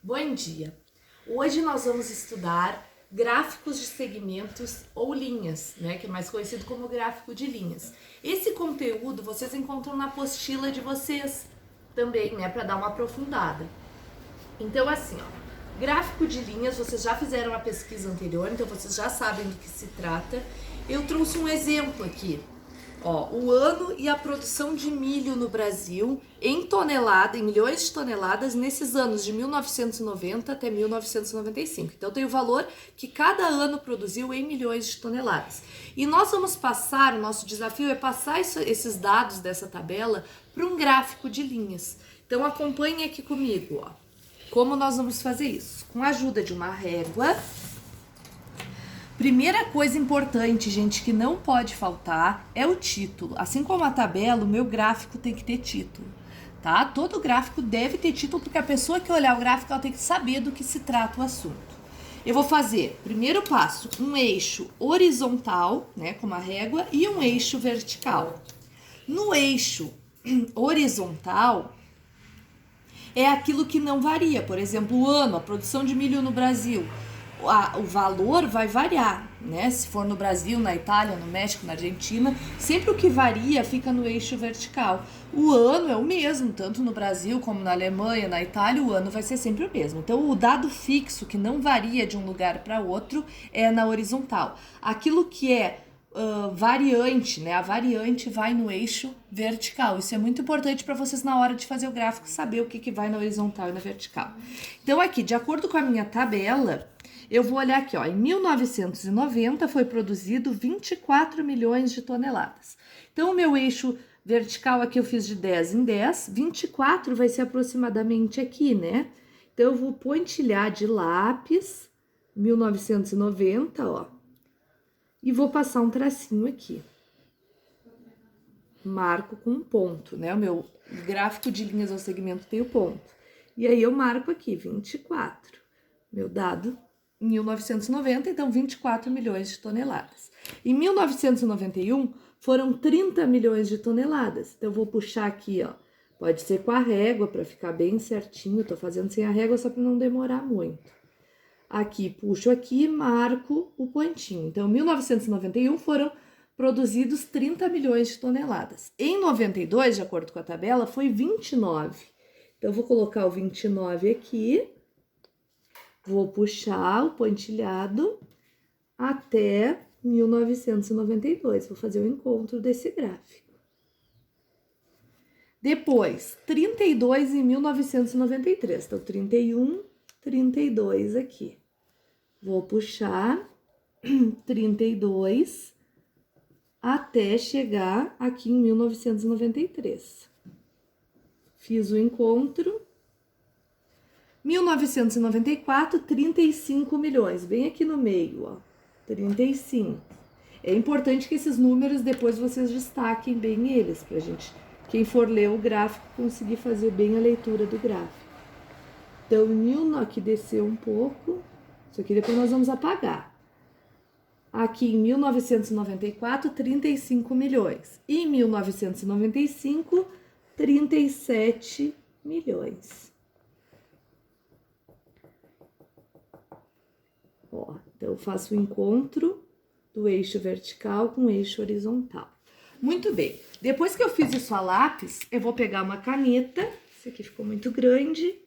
Bom dia! Hoje nós vamos estudar gráficos de segmentos ou linhas, né, que é mais conhecido como gráfico de linhas. Esse conteúdo vocês encontram na apostila de vocês também, né, para dar uma aprofundada. Então, assim, ó, gráfico de linhas, vocês já fizeram a pesquisa anterior, então vocês já sabem do que se trata. Eu trouxe um exemplo aqui. Ó, o ano e a produção de milho no Brasil em tonelada, em milhões de toneladas, nesses anos de 1990 até 1995. Então tem o valor que cada ano produziu em milhões de toneladas. E nós vamos passar, o nosso desafio é passar esses dados dessa tabela para um gráfico de linhas. Então acompanhe aqui comigo, ó. Como nós vamos fazer isso? Com a ajuda de uma régua. Primeira coisa importante, gente, que não pode faltar é o título. Assim como a tabela, o meu gráfico tem que ter título, tá? Todo gráfico deve ter título, porque a pessoa que olhar o gráfico, ela tem que saber do que se trata o assunto. Eu vou fazer, primeiro passo, um eixo horizontal, né, com uma régua, e um eixo vertical. No eixo horizontal, é aquilo que não varia. Por exemplo, o ano, a produção de milho no Brasil. O valor vai variar, né? Se for no Brasil, na Itália, no México, na Argentina, sempre o que varia fica no eixo vertical. O ano é o mesmo, tanto no Brasil como na Alemanha, na Itália, o ano vai ser sempre o mesmo. Então, o dado fixo, que não varia de um lugar para outro, é na horizontal. Aquilo que é variante, né? A variante vai no eixo vertical. Isso é muito importante para vocês na hora de fazer o gráfico saber o que vai na horizontal e na vertical. Então, aqui, de acordo com a minha tabela, eu vou olhar aqui, ó, em 1990 foi produzido 24 milhões de toneladas. Então, o meu eixo vertical aqui eu fiz de 10 em 10, 24 vai ser aproximadamente aqui, né? Então, eu vou pontilhar de lápis 1990, ó, e vou passar um tracinho aqui. Marco com um ponto, né? O meu gráfico de linhas ao segmento tem o ponto. E aí, eu marco aqui, 24. Meu dado 1990, então 24 milhões de toneladas. Em 1991, foram 30 milhões de toneladas. Então, eu vou puxar aqui, ó. Pode ser com a régua, para ficar bem certinho. Tô fazendo sem a régua, só para não demorar muito. Aqui, puxo aqui e marco o pontinho. Então, em 1991, foram produzidos 30 milhões de toneladas. Em 92, de acordo com a tabela, foi 29. Então, eu vou colocar o 29 aqui. Vou puxar o pontilhado até 1992. Vou fazer o encontro desse gráfico. Depois, 32 em 1993. Então, 31, 32 aqui. Vou puxar 32 até chegar aqui em 1993. Fiz o encontro. 1994, 35 milhões, bem aqui no meio, ó, 35. É importante que esses números depois vocês destaquem bem eles, pra gente, quem for ler o gráfico, conseguir fazer bem a leitura do gráfico. Então, aqui desceu um pouco, isso aqui depois nós vamos apagar. Aqui em 1994, 35 milhões. E em 1995, 37 milhões. Ó, então, eu faço o encontro do eixo vertical com o eixo horizontal. Muito bem. Depois que eu fiz isso a lápis, eu vou pegar uma caneta. Esse aqui ficou muito grande.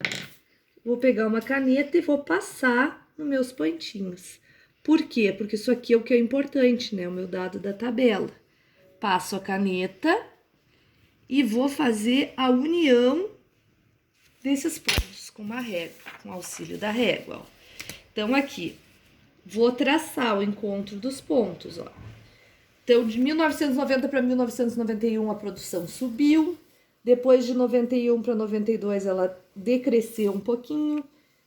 Vou pegar uma caneta e vou passar nos meus pontinhos. Por quê? Porque isso aqui é o que é importante, né? O meu dado da tabela. Passo a caneta e vou fazer a união desses pontos com uma régua, com auxílio da régua, ó. Então, aqui, vou traçar o encontro dos pontos, ó. Então, de 1990 para 1991, a produção subiu. Depois de 91 para 92, ela decresceu um pouquinho.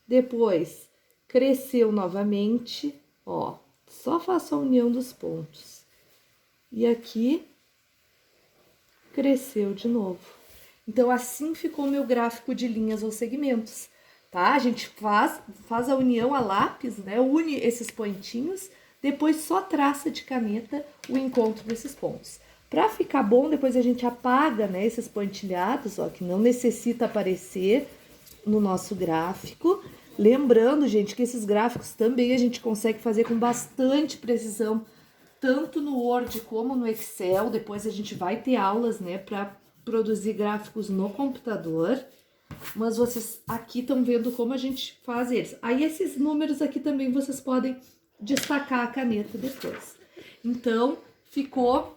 Depois, cresceu novamente, ó. Só faço a união dos pontos. E aqui, cresceu de novo. Então, assim ficou o meu gráfico de linhas ou segmentos. Tá? A gente faz a união a lápis, né? Une esses pontinhos, depois só traça de caneta o encontro desses pontos. Para ficar bom, depois a gente apaga, né, esses pontilhados, ó, que não necessita aparecer no nosso gráfico, Lembrando, gente, que esses gráficos também a gente consegue fazer com bastante precisão, tanto no Word como no Excel. Depois a gente vai ter aulas, né, para produzir gráficos no computador. Mas vocês aqui estão vendo como a gente faz eles. Aí esses números aqui também vocês podem destacar a caneta depois. Então, ficou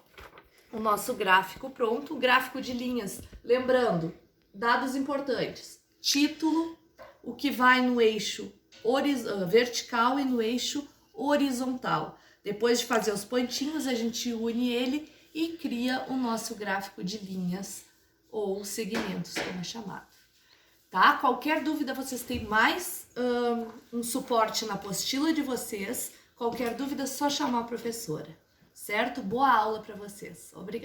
o nosso gráfico pronto, o gráfico de linhas. Lembrando, dados importantes: título, o que vai no eixo vertical e no eixo horizontal. Depois de fazer os pontinhos, a gente une ele e cria o nosso gráfico de linhas ou segmentos, como é chamado. Tá? Qualquer dúvida, vocês têm mais um suporte na apostila de vocês. Qualquer dúvida, é só chamar a professora, certo? Boa aula para vocês. Obrigada.